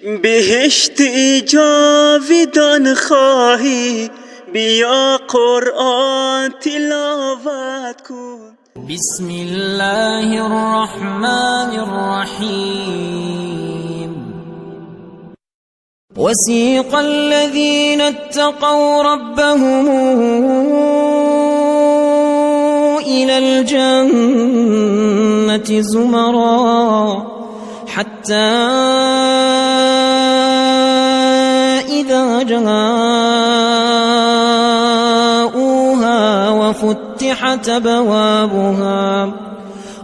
بهشتی جاودان خواهی بیا قرآن تلاوت کن. بسم الله الرحمن الرحيم. وسيق الذين اتقوا ربهم إلى الجنة زمرا حتى إذا جاءوها وفتحت أبوابها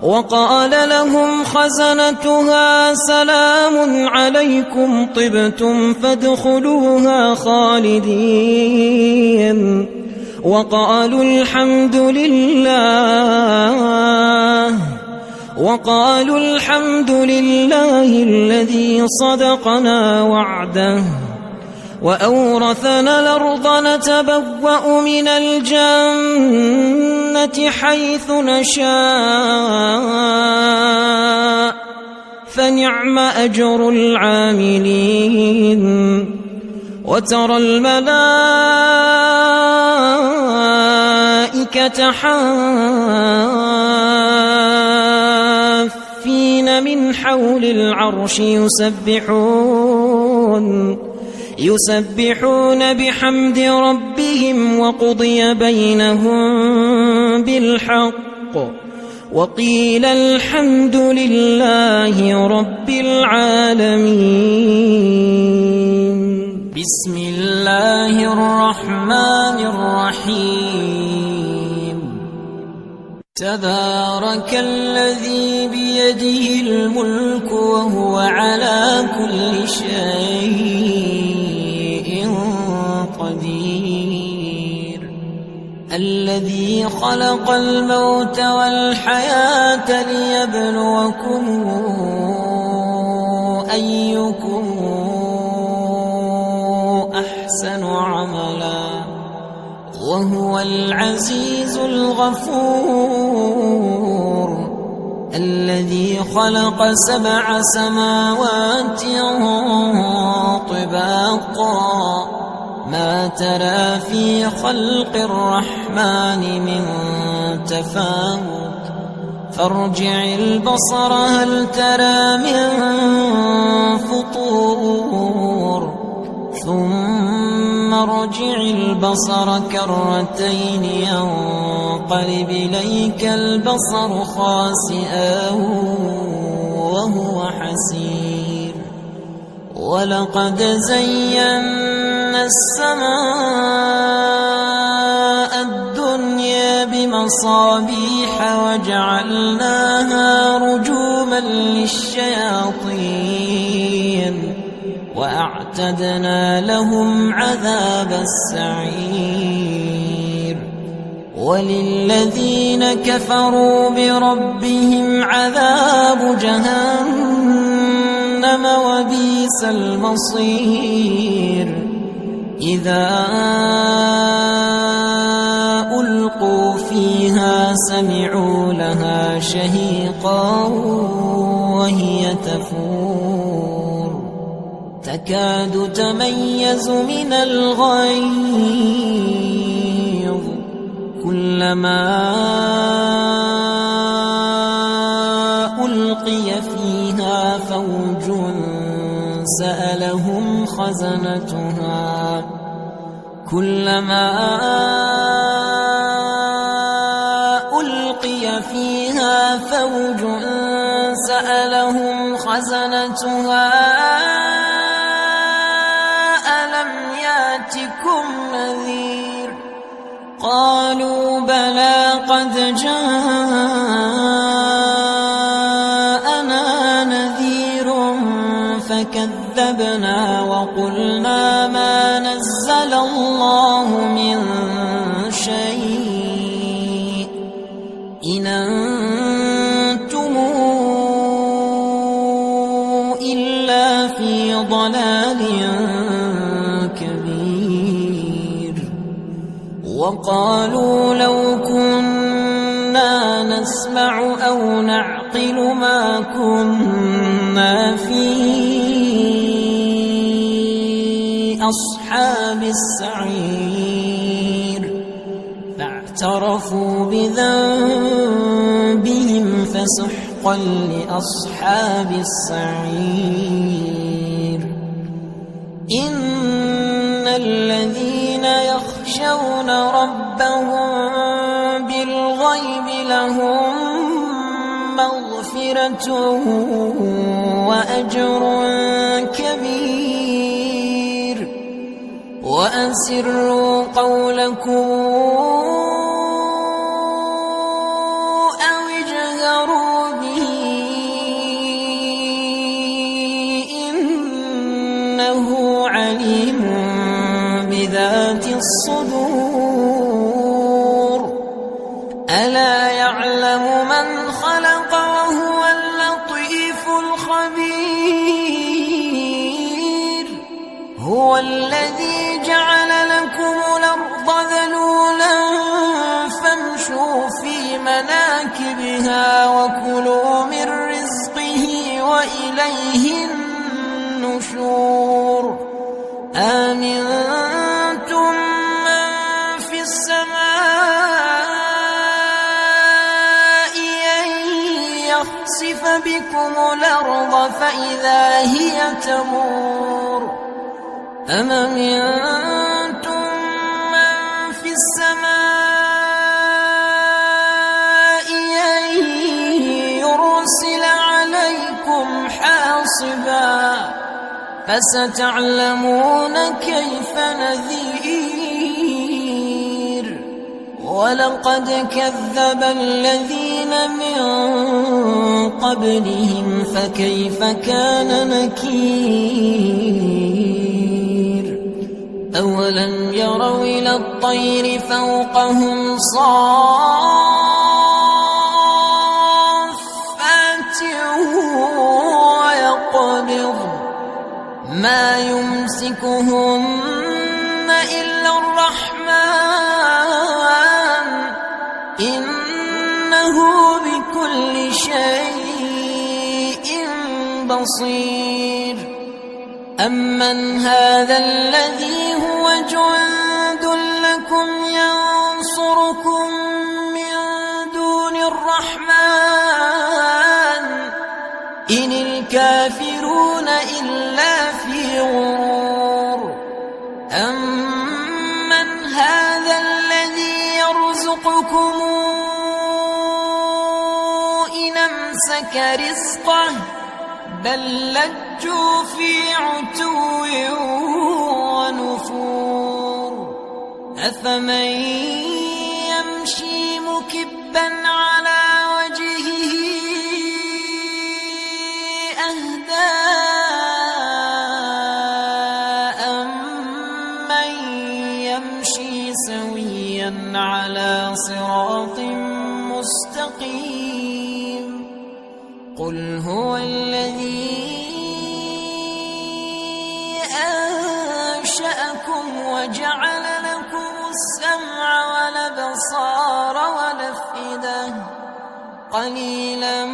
وقال لهم خزنتها سلام عليكم طبتم فادخلوها خالدين وقالوا الحمد لله الذي صدقنا وعده وأورثنا الأرض نتبوأ من الجنة حيث نشاء فنعم أجر العاملين. وترى الملائكة حافين من حول العرش يسبحون بحمد ربهم وقضي بينهم بالحق وقيل الحمد لله رب العالمين. بسم الله الرحمن الرحيم. تبارك الذي بيده الملك وهو على كل شيء قدير. الذي خلق الموت والحياة ليبلوكم أيكم أحسن عملا وهو العزيز الغفور. الذي خلق 7 سماوات طباقا ما ترى في خلق الرحمن من تفاوت فارجع البصر هل ترى من فطور ثم ارجع البصر كرتين ينقلب إليك البصر خاسئا وهو حسير. ولقد زينا السماء الدنيا بمصابيح وجعلناها رجوما للشياطين وأعتدنا لهم عذاب السعير. وللذين كفروا بربهم عذاب جهنم وبئس المصير. إذا ألقوا فيها سمعوا لها شهيقا وهي تفور تكاد تميز من الغيظ كلما ألقي فيها فوج سألهم خزنتها ألم ياتكم نذير قالوا بلى قد جاءنا نذير فكذبنا وقلنا ما نزل الله من شيء إن أنتم إلا في ضلال كبير. وقالوا لو كنا نسمع أو نعقل ما كنا في أصحاب السعير فاعترفوا بذنبهم فسحقا لأصحاب السعير إن الذين يخشون ربهم بالغيب لهم مغفرة وأجر كبير وأسروا قولكم أو اجهروا به إنه عليم بذات الصدور ألا يعلم من خلق وهو اللطيف الخبير هو الذي جعل لكم الأرض ذلولا فامشوا في مناكبها وكلوا من رزقه وإليه النشور آمنتم من في السماء أن يخسف بكم الأرض فإذا هي تمور أم أمنتم من في السماء أن يرسل عليكم حاصبا فستعلمون كيف نذير ولقد كذب الذين من قبلهم فكيف كان نكير أولم يروا إلى الطير فوقهم صافات ويقبض ما يمسكهن إلا الرحمن إنه بكل شيء بصير أمن هذا الذي هو جند لكم ينصركم من دون الرحمن إن الكافرون إلا في غرور أمن هذا الذي يرزقكم إن أمسك رزقه بل لجوا في عتو ونفور أفمن يمشي مكبا على وجهه أهدى أمن يمشي سويا على صراط مستقيم قل هو الذي أنشأكم وجعل لكم السمع والأبصار والأفئدة قليلا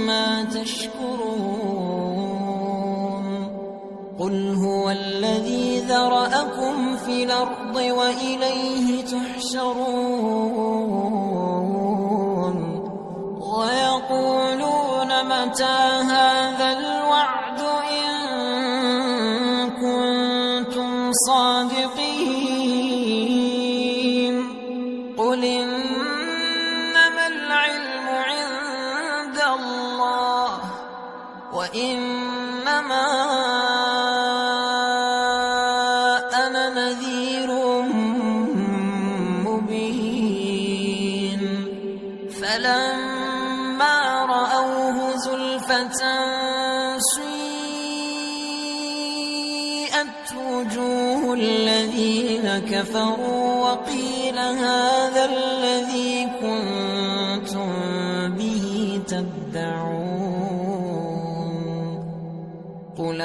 ما تشكرون قل هو الذي ذرأكم في الأرض وإليه تحشرون ويقولون متى هذا الوعد إن كنتم صادقين قل إنما العلم عند الله وإنما أنا نذير مبين فلما رأوه زلفة سيئت وجوه الذين كفروا وقيل هذا الذي كنتم به تدعون قل